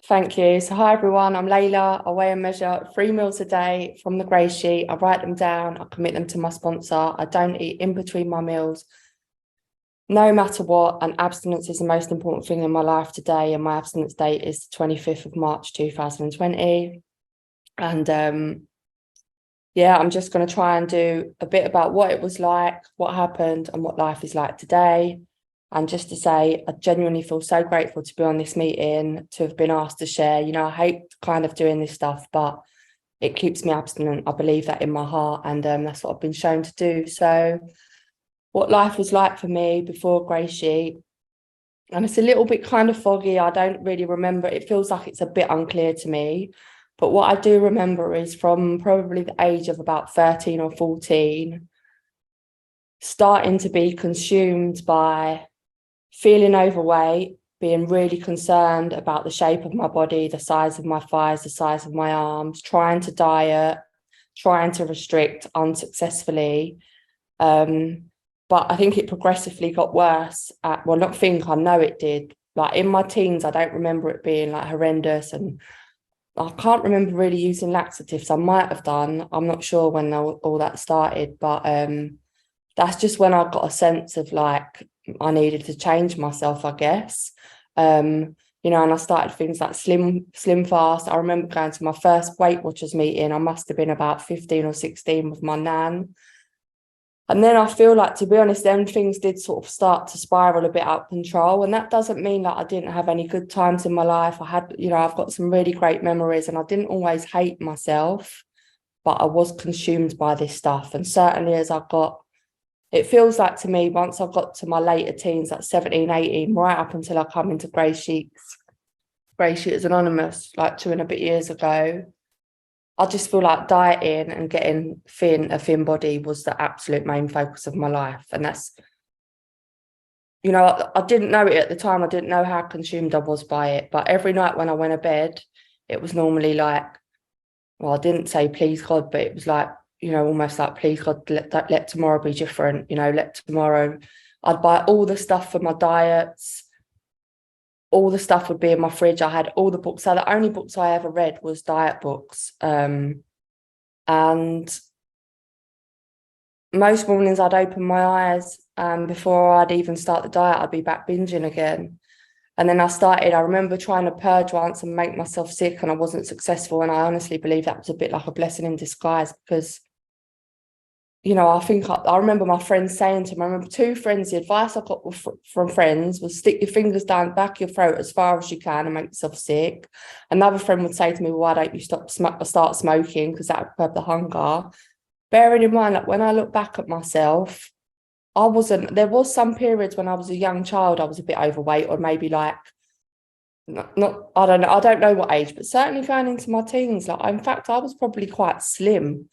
Thank you. So, hi everyone, I'm Layla. I weigh and measure 3 meals a day from the Grey Sheet. I write them down, I commit them to my sponsor. I don't eat in between my meals, no matter what. And abstinence is the most important thing in my life today. And my abstinence date is the 25th of March 2020. And yeah, I'm just going to try and do a bit about what it was like, what happened, and what life is like today. And just to say, I genuinely feel so grateful to be on this meeting, to have been asked to share. I hate kind of doing this stuff, but it keeps me abstinent. I believe that in my heart, and that's what I've been shown to do. So, what life was like for me before Grey Sheet, and it's a little bit kind of foggy. I don't really remember. It feels like it's a bit unclear to me. But what I do remember is from probably the age of about 13 or 14, starting to be consumed by feeling overweight, being really concerned about the shape of my body, the size of my thighs, the size of my arms, trying to diet, trying to restrict unsuccessfully. But I think it progressively got worse. I know it did. Like in my teens, I don't remember it being like horrendous, and I can't remember really using laxatives. I might have done. I'm not sure when all that started, but that's just when I got a sense of like I needed to change myself, I guess. And I started things like slim fast. I remember going to my first Weight Watchers meeting. I must have been about 15 or 16 with my nan. And then I feel like, to be honest, then things did sort of start to spiral a bit out of control. And that doesn't mean that I didn't have any good times in my life. I've got some really great memories, and I didn't always hate myself, but I was consumed by this stuff. And certainly it feels like to me, once I got to my later teens, like 17, 18, right up until I come into GreySheeters Anonymous, like 2 and a bit years ago, I just feel like dieting and getting a thin body was the absolute main focus of my life. And that's, I didn't know it at the time. I didn't know how consumed I was by it. But every night when I went to bed, it was normally like, well, I didn't say please God, but it was like, almost like, please God, let tomorrow be different, let tomorrow. I'd buy all the stuff for my diets. All the stuff would be in my fridge. I had all the books. So the only books I ever read was diet books. And most mornings I'd open my eyes, and before I'd even start the diet, I'd be back binging again. And then I remember trying to purge once and make myself sick, and I wasn't successful. And I honestly believe that was a bit like a blessing in disguise, because I remember my friends saying to me, I remember two friends, the advice I got from friends was stick your fingers down the back of your throat as far as you can and make yourself sick. Another friend would say to me, well, why don't you start smoking, because that would curb the hunger. Bearing in mind that when I look back at myself, there was some periods when I was a young child, I was a bit overweight, or maybe like, I don't know what age, but certainly going into my teens, in fact, I was probably quite slim.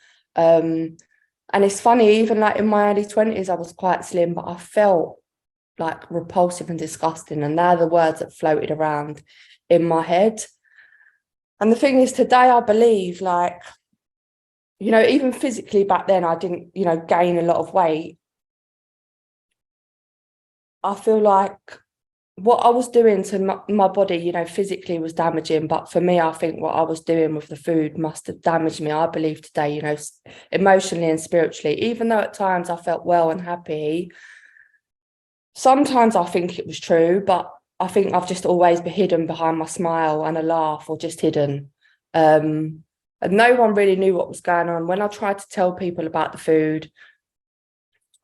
And it's funny, even like in my early 20s, I was quite slim, but I felt like repulsive and disgusting. And they're the words that floated around in my head. And the thing is, today I believe, even physically back then, I didn't, gain a lot of weight. I feel like what I was doing to my body, physically was damaging. But for me, I think what I was doing with the food must have damaged me. I believe today, emotionally and spiritually, even though at times I felt well and happy. Sometimes I think it was true, but I think I've just always been hidden behind my smile and a laugh, or just hidden. And no one really knew what was going on. When I tried to tell people about the food,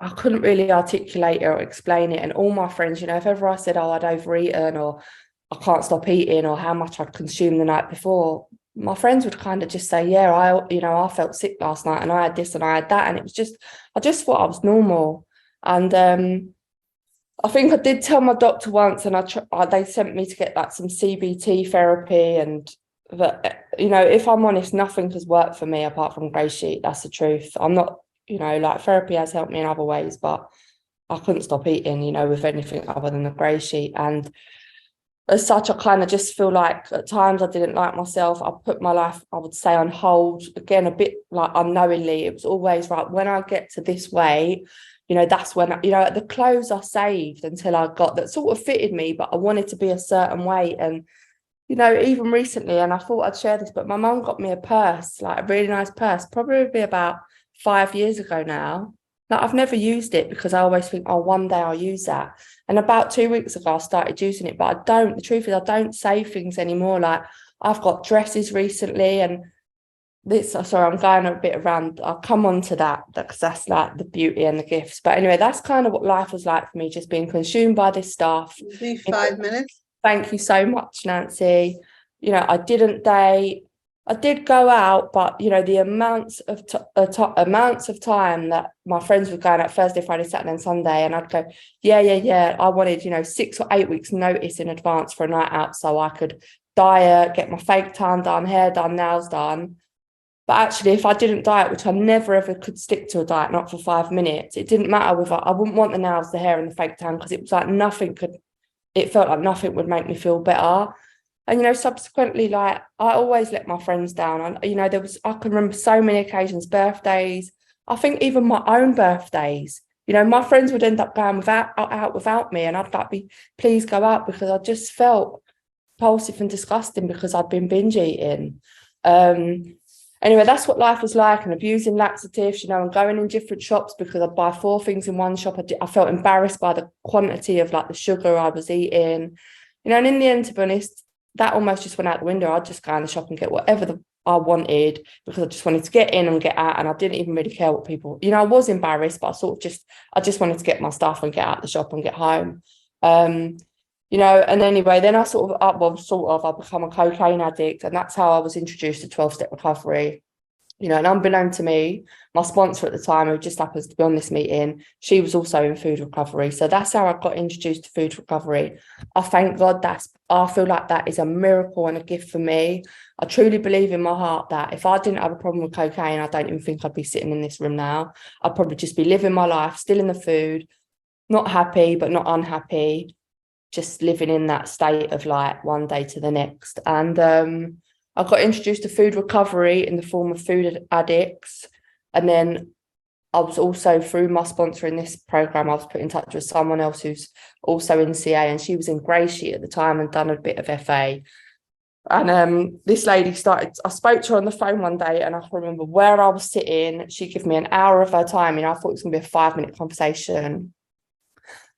I couldn't really articulate it or explain it. And all my friends, if ever I said, oh, I'd overeaten, or I can't stop eating, or how much I'd consumed the night before, my friends would kind of just say, yeah, I felt sick last night and I had this and I had that. And it was just, I just thought I was normal. And I think I did tell my doctor once, and they sent me to get like some CBT therapy. And that, if I'm honest, nothing has worked for me apart from Grey Sheet. That's the truth. I'm not, therapy has helped me in other ways, but I couldn't stop eating, with anything other than the Grey Sheet. And as such, I kind of just feel like at times I didn't like myself. I put my life, I would say, on hold, again, a bit like unknowingly. It was always right, when I get to this weight, that's when, the clothes I saved until I got that sort of fitted me, but I wanted to be a certain weight. And you know, even recently, and I thought I'd share this, but my mum got me a purse, like a really nice purse, probably about 5 years ago now. Like, I've never used it because I always think, oh, one day I'll use that. And about 2 weeks ago, I started using it, but I don't. The truth is, I don't save things anymore. Like, I've got dresses recently, and this, sorry, I'm going a bit around. I'll come on to that because that's like the beauty and the gifts. But anyway, that's kind of what life was like for me, just being consumed by this stuff. Be 5 minutes. Thank you so much, Nancy. You know, I didn't date. I did go out, but you know, the amounts of time that my friends were going out Thursday, Friday, Saturday, and Sunday, and I'd go, yeah. I wanted, you know, 6 or 8 weeks notice in advance for a night out so I could diet, get my fake tan done, hair done, nails done. But actually, if I didn't diet, which I never ever could stick to a diet, not for 5 minutes, it didn't matter whether I wouldn't want the nails, the hair, and the fake tan because it was like it felt like nothing would make me feel better. And, you know, subsequently, like, I always let my friends down. And, you know, I can remember so many occasions, birthdays, I think even my own birthdays, you know, my friends would end up going out without me. And I'd like, please go out, because I just felt repulsive and disgusting because I'd been binge eating. Anyway, that's what life was like, and abusing laxatives, you know, and going in different shops because I'd buy 4 things in one shop. I felt embarrassed by the quantity of like the sugar I was eating, you know, and in the end, to be honest, that almost just went out the window. I'd just go in the shop and get whatever I wanted because I just wanted to get in and get out, and I didn't even really care what people, you know, I was embarrassed, but I just wanted to get my stuff and get out the shop and get home. You know, and anyway, then I I become a cocaine addict, and that's how I was introduced to 12-step recovery. You know, and unbeknown to me, my sponsor at the time, who just happens to be on this meeting, she was also in food recovery. So that's how I got introduced to food recovery. I thank God I feel like that is a miracle and a gift for me. I truly believe in my heart that if I didn't have a problem with cocaine, I don't even think I'd be sitting in this room now. I'd probably just be living my life, still in the food, not happy, but not unhappy, just living in that state of like one day to the next. And I got introduced to food recovery in the form of food addicts. And then I was also, through my sponsor in this program, I was put in touch with someone else who's also in CA, and she was in GreySheet at the time and done a bit of FA. And this lady I spoke to her on the phone one day, and I can remember where I was sitting. She gave me an hour of her time, and I thought it was going to be a 5-minute conversation.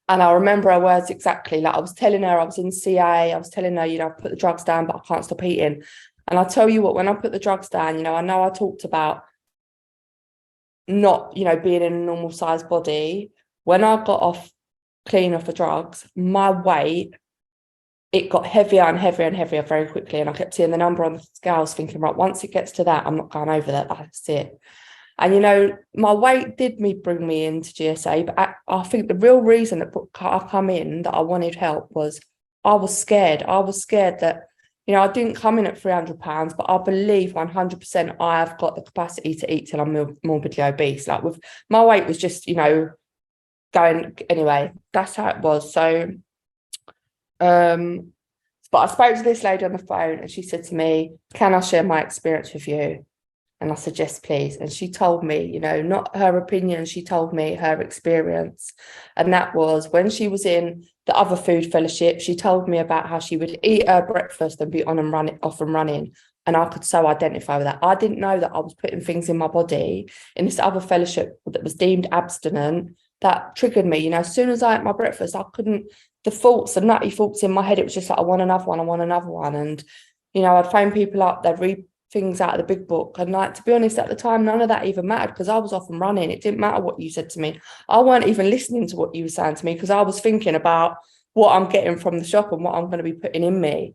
And I remember her words exactly. Like, I was telling her I was in CA. I was telling her, you know, I put the drugs down, but I can't stop eating. And I tell you what, when I put the drugs down, you know I talked about not, you know, being in a normal sized body. When I got clean off the drugs, my weight, it got heavier and heavier and heavier very quickly. And I kept seeing the number on the scales thinking, right, once it gets to that, I'm not going over that. That's it. And, you know, my weight did bring me into GSA, but I think the real reason that I come in, that I wanted help, was I was scared. I was scared that, you know, I didn't come in at £300, but I believe 100% I have got the capacity to eat till I'm morbidly obese. Like, with my weight was just, you know, going anyway. That's how it was. So, but I spoke to this lady on the phone, and she said to me, "Can I share my experience with you?" And I said, "Yes, please." And she told me, you know, not her opinion, she told me her experience. And that was when she was in the other food fellowship, she told me about how she would eat her breakfast and be off and running. And I could so identify with that. I didn't know that I was putting things in my body in this other fellowship that was deemed abstinent that triggered me. You know, as soon as I ate my breakfast, I couldn't, the nutty thoughts in my head, it was just like, I want another one. And, you know, I'd phone people up, they'd read things out of the big book, and, like, to be honest, at the time none of that even mattered because I was off and running. It didn't matter what you said to me. I weren't even listening to what you were saying to me because I was thinking about what I'm getting from the shop and what I'm going to be putting in me.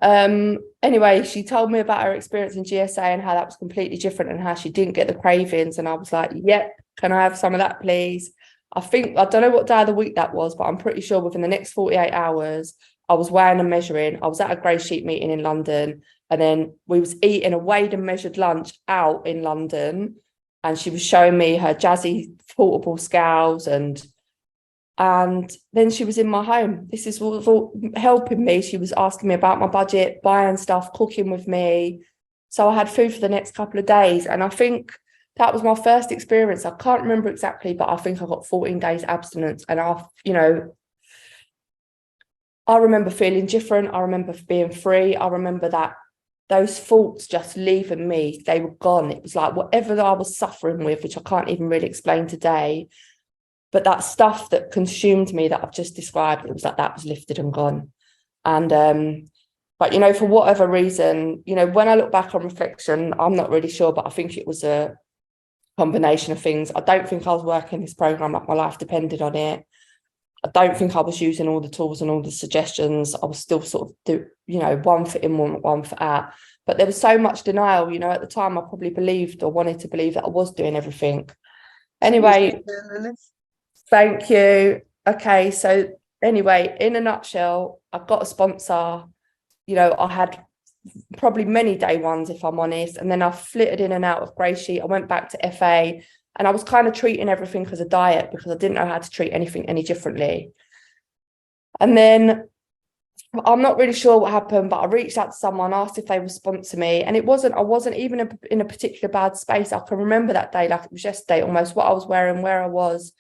Anyway, she told me about her experience in GSA and how that was completely different and how she didn't get the cravings, and I was like, yep, can I have some of that, please? I don't know what day of the week that was, but I'm pretty sure within the next 48 hours I was weighing and measuring. I was at a GreySheet meeting in London, and then we was eating a weighed and measured lunch out in London, and she was showing me her jazzy portable scales, and then she was in my home. This is all helping me. She was asking me about my budget, buying stuff, cooking with me. So I had food for the next couple of days, and I think that was my first experience. I can't remember exactly, but I think I got 14 days abstinence, and I remember feeling different. I remember being free. I remember that those thoughts just leaving me, they were gone. It was like whatever I was suffering with, which I can't even really explain today, but that stuff that consumed me that I've just described, it was like that was lifted and gone. And but you know, for whatever reason, you know, when I look back on reflection, I'm not really sure, but I think it was a combination of things. I don't think I was working this program like my life depended on it. I don't think I was using all the tools and all the suggestions. I was still sort of one foot in, one foot out. But there was so much denial, you know, at the time I probably believed or wanted to believe that I was doing everything. Anyway, thank you. Okay, so anyway, in a nutshell, I've got a sponsor. You know, I had probably many day ones, if I'm honest, and then I flitted in and out of GreySheet. I went back to FA, and I was kind of treating everything as a diet because I didn't know how to treat anything any differently. And then I'm not really sure what happened, but I reached out to someone, asked if they would sponsor me, and I wasn't even in a particular bad space. I can remember that day like it was yesterday, almost what I was wearing, where I was.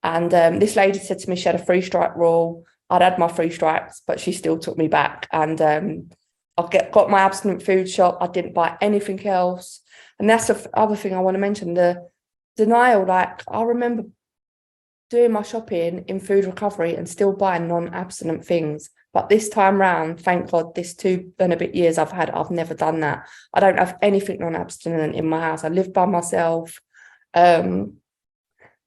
And this lady said to me she had a 3 strike rule. I'd had my 3 strikes, but she still took me back. And I got my abstinent food shop. I didn't buy anything else. And that's the other thing I want to mention, the denial. Like, I remember doing my shopping in food recovery and still buying non-abstinent things. But this time round, thank God, this 2 and a bit years I've never done that. I don't have anything non-abstinent in my house. I live by myself.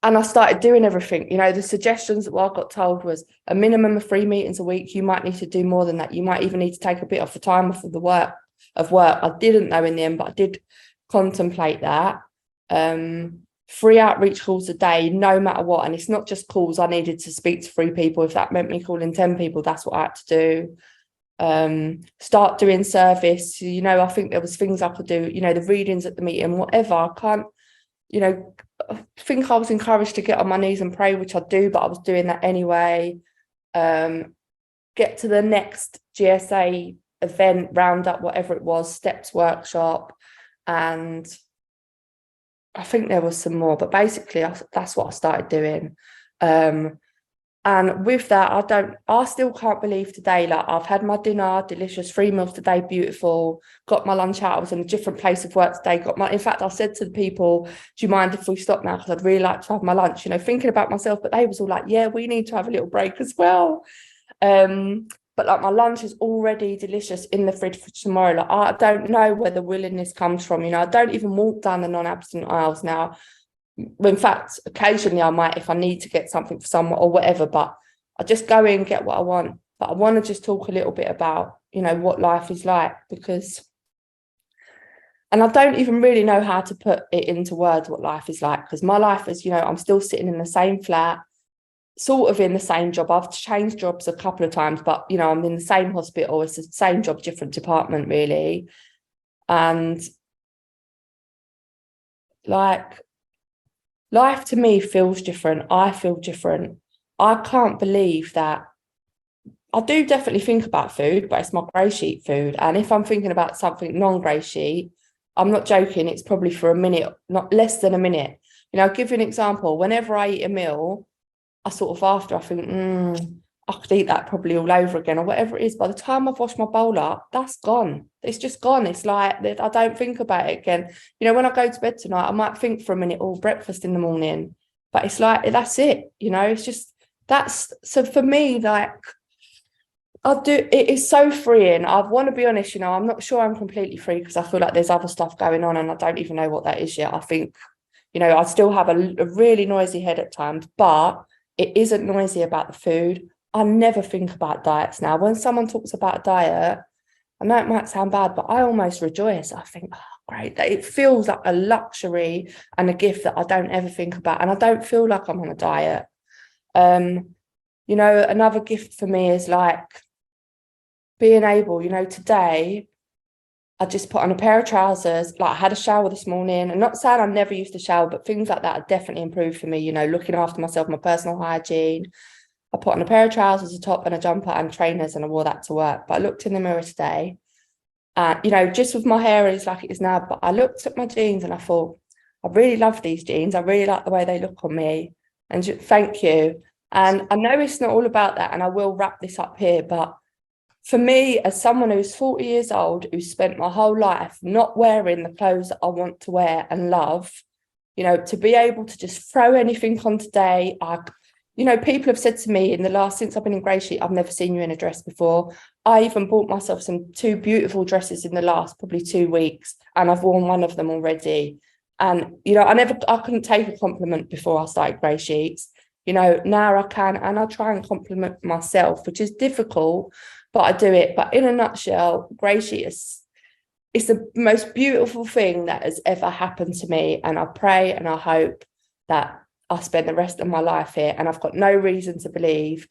And I started doing everything. You know, the suggestions that I got told was a minimum of 3 meetings a week. You might need to do more than that. You might even need to take a bit off the time off of the work. I didn't know in the end, but I did contemplate that. 3 outreach calls a day, no matter what. And it's not just calls. I needed to speak to 3 people. If that meant me calling 10 people, that's what I had to do. Start doing service. You know, I think there was things I could do, you know, the readings at the meeting, whatever. I can't, you know, I think I was encouraged to get on my knees and pray, which I do, but I was doing that anyway. Get to the next GSA event, roundup, whatever it was, steps workshop, and I think there was some more, but basically that's what I started doing. And with that, I still can't believe today, like, I've had my dinner, delicious, 3 meals today, beautiful, got my lunch out, I was in a different place of work today, in fact, I said to the people, do you mind if we stop now? Because I'd really like to have my lunch, you know, thinking about myself, but they was all like, yeah, we need to have a little break as well. But like, my lunch is already delicious in the fridge for tomorrow. Like, I don't know where the willingness comes from, you know, I don't even walk down the non-abstinent aisles now. In fact, occasionally I might, if I need to get something for someone or whatever, but I just go in and get what I want. But I want to just talk a little bit about, you know, what life is like, and I don't even really know how to put it into words, what life is like, because my life is, you know, I'm still sitting in the same flat, sort of in the same job. I've changed jobs a couple of times, but, you know, I'm in the same hospital. It's the same job, different department, really. And like, life to me feels different. I feel different. I can't believe that. I do definitely think about food, but it's my GreySheet food. And if I'm thinking about something non-GreySheet, I'm not joking, it's probably for a minute, not less than a minute. You know, I'll give you an example. Whenever I eat a meal, I sort of after, I think, I could eat that probably all over again or whatever it is. By the time I've washed my bowl up, that's gone. It's just gone. It's like, I don't think about it again. You know, when I go to bed tonight, I might think for a minute, breakfast in the morning, but it's like, that's it. You know, it's just, so for me, like, it is so freeing. I want to be honest, you know, I'm not sure I'm completely free because I feel like there's other stuff going on and I don't even know what that is yet. I think, you know, I still have a really noisy head at times, but it isn't noisy about the food. I never think about diets now. When someone talks about a diet, I know it might sound bad, but I almost rejoice. I think, oh, great. It feels like a luxury and a gift that I don't ever think about. And I don't feel like I'm on a diet. You know, another gift for me is like being able, you know, today, I just put on a pair of trousers. Like, I had a shower this morning. I'm not saying I never used to shower, but things like that are definitely improved for me, you know, looking after myself, my personal hygiene. I put on a pair of trousers, a top and a jumper and trainers, and I wore that to work. But I looked in the mirror today, you know, just with my hair is like it is now, but I looked at my jeans and I thought, I really love these jeans. I really like the way they look on me. And thank you. And I know it's not all about that, and I will wrap this up here, but for me, as someone who's 40 years old, who spent my whole life not wearing the clothes that I want to wear and love, you know, to be able to just throw anything on today, you know, people have said to me in the last, since I've been in Grey Sheet, I've never seen you in a dress before. I even bought myself two beautiful dresses in the last probably 2 weeks, and I've worn one of them already. And, you know, I couldn't take a compliment before I started Grey Sheets. You know, now I can, and I try and compliment myself, which is difficult, but I do it. But in a nutshell, Grey Sheet it's the most beautiful thing that has ever happened to me. And I pray and I hope that I spend the rest of my life here. And I've got no reason to believe,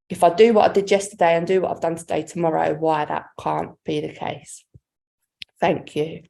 if I do what I did yesterday and do what I've done today tomorrow, why that can't be the case. Thank you.